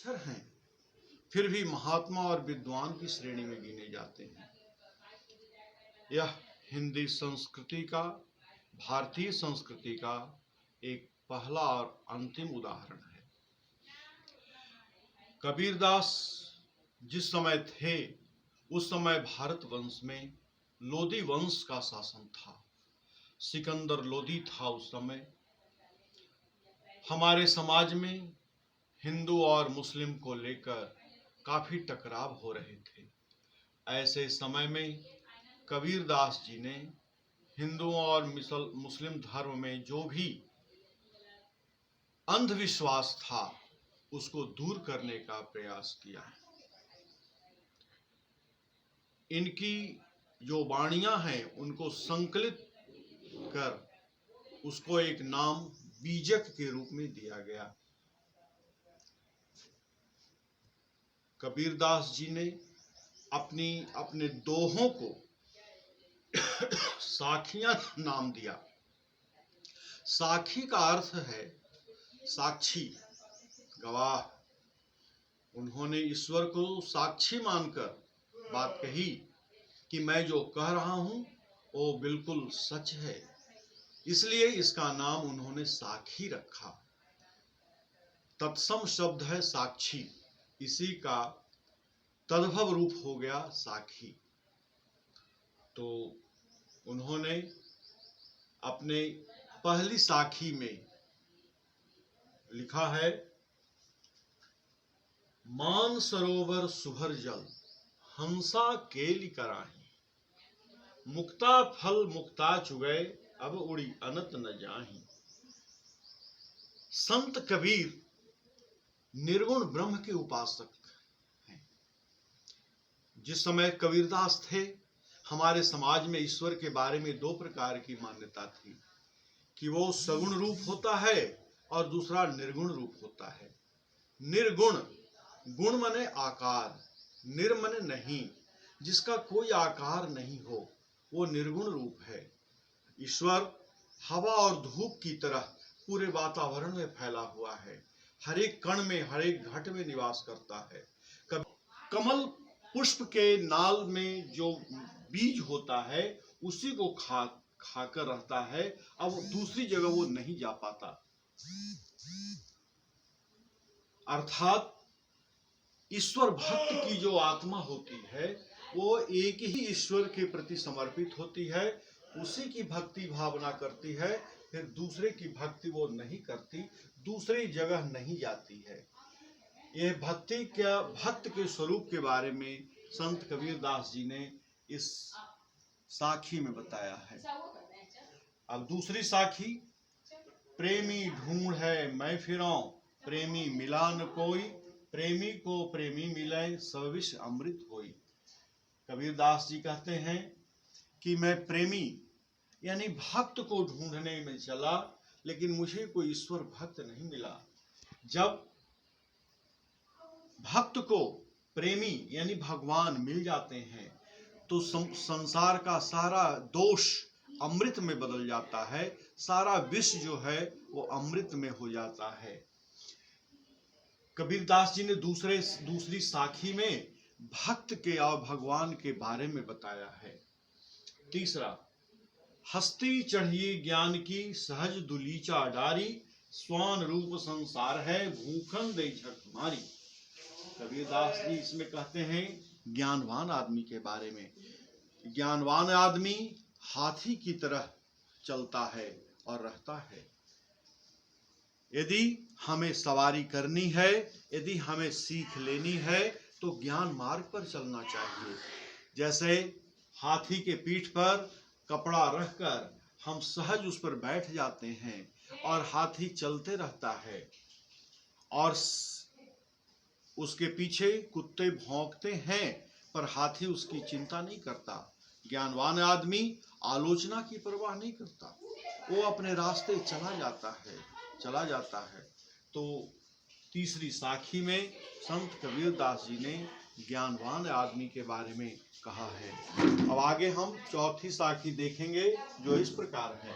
निरक्षर हैं, फिर भी महात्मा और विद्वान की श्रेणी में गिने जाते हैं। यह हिंदी संस्कृति का, भारतीय संस्कृति का एक पहला और अंतिम उदाहरण है। कबीरदास जिस समय थे उस समय भारत वंश में लोदी वंश का शासन था। सिकंदर लोदी था उस समय। हमारे समाज में हिंदू और मुस्लिम को लेकर काफी टकराव हो रहे थे। ऐसे समय में कबीरदास जी ने हिंदुओं और मुस्लिम धर्म में जो भी अंधविश्वास था उसको दूर करने का प्रयास किया। इनकी जो वाणियां हैं उनको संकलित कर उसको एक नाम बीजक के रूप में दिया गया। कबीरदास जी ने अपने दोहों को साखियां नाम दिया। साखी का अर्थ है साक्षी, गवाह। उन्होंने ईश्वर को साक्षी मानकर बात कही कि मैं जो कह रहा हूं वो बिल्कुल सच है, इसलिए इसका नाम उन्होंने साखी रखा। तत्सम शब्द है साक्षी, इसी का तद्भव रूप हो गया साखी। तो उन्होंने अपने पहली साखी में लिखा है, मान सरोवर सुभर जल हंसा केली कराही, मुक्ता फल मुक्ता चुगै अब उड़ी अनत न जाही। संत कबीर निर्गुण ब्रह्म के उपासक हैं। जिस समय कबीरदास थे हमारे समाज में ईश्वर के बारे में दो प्रकार की मान्यता थी कि वो सगुण रूप होता है और दूसरा निर्गुण रूप होता है। निर्गुण, गुण मने आकार, निर मने नहीं, जिसका कोई आकार नहीं हो वो निर्गुण रूप है। ईश्वर हवा और धूप की तरह पूरे वातावरण में फैला हुआ है, हर एक कण में, हर एक घट में निवास करता है। कमल पुष्प के नाल में जो बीज होता है उसी को खाकर रहता है, अब दूसरी जगह वो नहीं जा पाता। अर्थात ईश्वर भक्त की जो आत्मा होती है वो एक ही ईश्वर के प्रति समर्पित होती है, उसी की भक्ति भावना करती है, फिर दूसरे की भक्ति वो नहीं करती, दूसरी जगह नहीं जाती है। यह भक्त के स्वरूप के बारे में संत कबीरदास जी ने इस साखी में बताया है। अब दूसरी साखी, प्रेमी ढूंढ है मैं फिराऊं, प्रेमी मिला न कोई, प्रेमी को प्रेमी मिले सविष अमृत होई। कबीरदास जी कहते हैं कि मैं प्रेमी यानी भक्त को ढूंढने में चला, लेकिन मुझे कोई ईश्वर भक्त नहीं मिला। जब भक्त को प्रेमी यानी भगवान मिल जाते हैं तो संसार का सारा दोष अमृत में बदल जाता है, सारा विष जो है वो अमृत में हो जाता है। कबीरदास जी ने दूसरी साखी में भक्त के और भगवान के बारे में बताया है। तीसरा, हस्ती चढ़िए ज्ञान की सहज दुलीचा डारी, स्वान रूप संसार है भूखन दे झक मारी। कबीरदास जी इसमें कहते हैं ज्ञानवान आदमी के बारे में। ज्ञानवान आदमी हाथी की तरह चलता है और रहता है। यदि हमें सवारी करनी है, यदि हमें सीख लेनी है तो ज्ञान मार्ग पर चलना चाहिए। जैसे हाथी के पीठ पर कपड़ा रखकर हम सहज उस पर बैठ जाते हैं और हाथी चलते रहता है और उसके पीछे कुत्ते भौंकते हैं पर हाथी उसकी चिंता नहीं करता। ज्ञानवान आदमी आलोचना की परवाह नहीं करता, वो अपने रास्ते चला जाता है। तो तीसरी साखी में संत कबीरदास जी ने ज्ञानवान आदमी के बारे में कहा है। अब आगे हम चौथी साखी देखेंगे जो इस प्रकार है।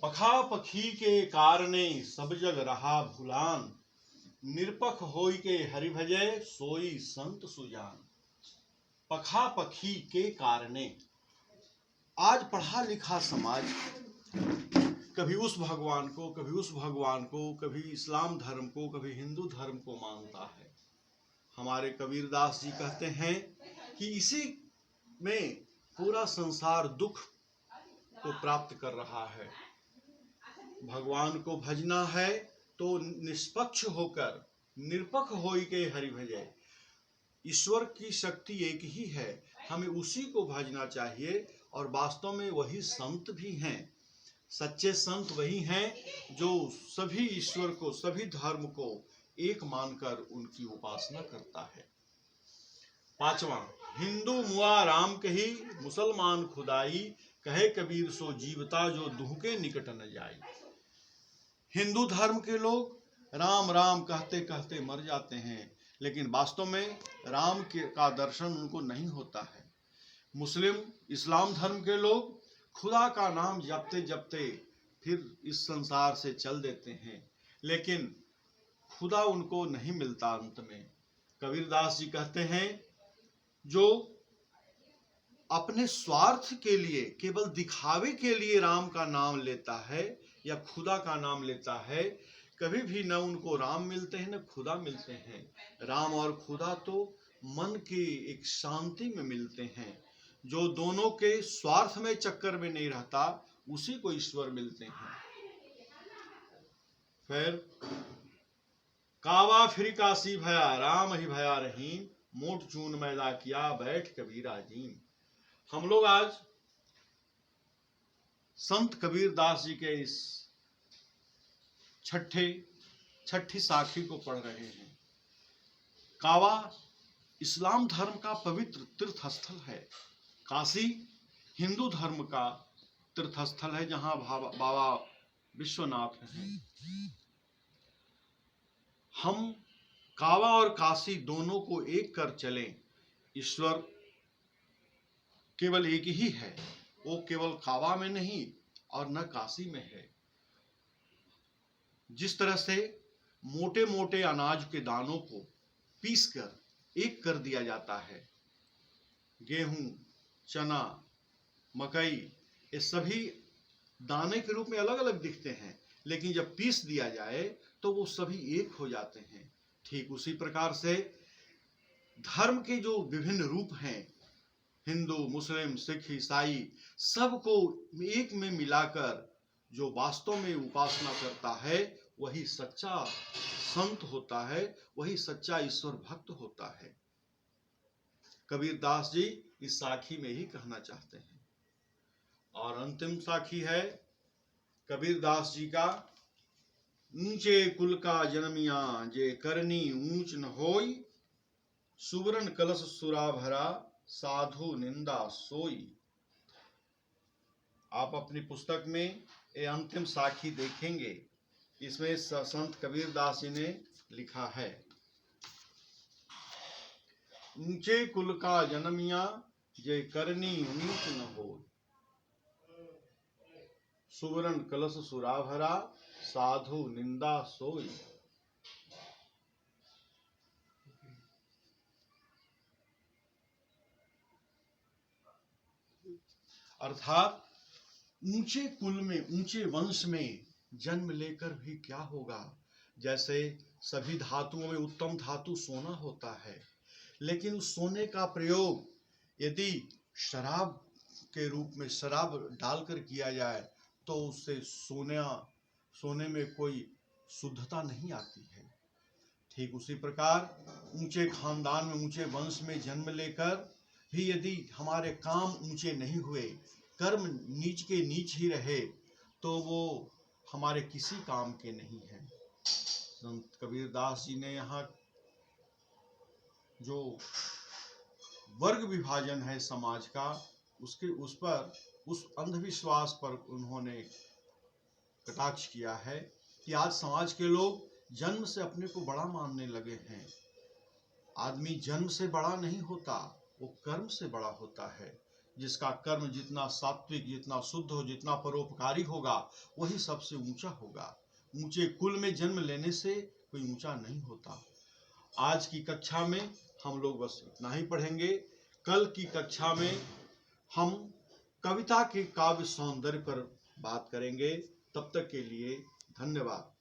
पखा पखी के कारणे सब जग रहा भुलान, निरपख होई के हरि भजय सोई संत सुजान। पखा पखी के कारणे, आज पढ़ा लिखा समाज कभी उस भगवान को, कभी उस भगवान को, कभी इस्लाम धर्म को, कभी हिंदू धर्म को मानता है। हमारे कबीरदास जी कहते हैं कि इसी में पूरा संसार दुख को प्राप्त कर रहा है। भगवान को भजना है तो निष्पक्ष होकर, निरपक्ष होई के हरि भजय। ईश्वर की शक्ति एक ही है, हमें उसी को भजना चाहिए। और वास्तव में वही संत भी हैं। सच्चे संत वही हैं जो सभी ईश्वर को, सभी धर्म को एक मानकर उनकी उपासना करता है। पांचवा, हिंदू मुआ राम कही, मुसलमान खुदाई, कहे कबीर सो जीवता जो दुह के निकट न जाई। हिंदू धर्म के लोग राम राम कहते कहते मर जाते हैं, लेकिन वास्तव में राम का दर्शन उनको नहीं होता है। मुस्लिम इस्लाम धर्म के लोग खुदा का नाम जपते जपते फिर इस संसार से चल देते हैं, लेकिन खुदा उनको नहीं मिलता अंत में। कबीरदास जी कहते हैं, जो अपने स्वार्थ के लिए, केवल दिखावे के लिए राम का नाम लेता है या खुदा का नाम लेता है, कभी भी न उनको राम मिलते हैं न खुदा मिलते हैं। राम और खुदा तो मन की एक शांति में मिलते हैं। जो दोनों के स्वार्थ में चक्कर में नहीं रहता, उसी को ईश्वर मिलते हैं। फिर कावा फिर काशी भया, राम ही भया रहीम, मोट चून मैदा किया बैठ कबीरा जीम। हम लोग आज संत कबीरदास जी के इस छठी साखी को पढ़ रहे हैं। कावा इस्लाम धर्म का पवित्र तीर्थ स्थल है। काशी हिंदू धर्म का तीर्थस्थल है, जहां बाबा विश्वनाथ हैं। हम कावा और काशी दोनों को एक कर चलें। ईश्वर केवल एक ही है, वो केवल कावा में नहीं और न काशी में है। जिस तरह से मोटे मोटे अनाज के दानों को पीसकर एक कर दिया जाता है, गेहूं, चना, मकई, ये सभी दाने के रूप में अलग अलग दिखते हैं, लेकिन जब पीस दिया जाए तो वो सभी एक हो जाते हैं। ठीक उसी प्रकार से धर्म के जो विभिन्न रूप हैं, हिंदू, मुस्लिम, सिख, ईसाई, सबको एक में मिलाकर जो वास्तव में उपासना करता है, वही सच्चा संत होता है, वही सच्चा ईश्वर भक्त होता है। कबीरदास जी इस साखी में ही कहना चाहते हैं। और अंतिम साखी है कबीरदास जी का, ऊंचे कुल का जन्मिया, जे करनी ऊंच न होई, सुवर्ण कलश सुरा भरा, साधु निंदा सोई। आप अपनी पुस्तक में ये अंतिम साखी देखेंगे, इसमें संत कबीरदास जी ने लिखा है, ऊंचे कुल का जन्मिया, जे करनी ऊंच न हो, सुवर्ण कलश सुरा भरा, साधु निंदा सोई। अर्थात ऊंचे कुल में, ऊंचे वंश में जन्म लेकर भी क्या होगा। जैसे सभी धातुओं में उत्तम धातु सोना होता है, लेकिन उस सोने का प्रयोग यदि शराब के रूप में शराब डालकर किया जाए तो उससे सोने में कोई शुद्धता नहीं आती है। ठीक उसी प्रकार ऊंचे खानदान में, ऊंचे वंश में जन्म लेकर भी यदि हमारे काम ऊंचे नहीं हुए, कर्म नीच के नीच ही रहे, तो वो हमारे किसी काम के नहीं है। संत कबीरदास जी ने यहाँ जो वर्ग विभाजन है समाज का, उस अंधविश्वास पर उन्होंने कटाक्ष किया है कि आज समाज के लोग जन्म से अपने को बड़ा मानने लगे हैं। आदमी जन्म से बड़ा नहीं होता, वो कर्म से बड़ा होता है। जिसका कर्म जितना सात्विक, जितना शुद्ध हो, जितना परोपकारी होगा, वही सबसे ऊंचा होगा। ऊंचे कुल में जन्म लेने से कोई ऊंचा नहीं होता। आज की कक्षा में हम लोग बस इतना ही पढ़ेंगे। कल की कक्षा में हम कविता के काव्य सौंदर्य पर बात करेंगे। तब तक के लिए धन्यवाद।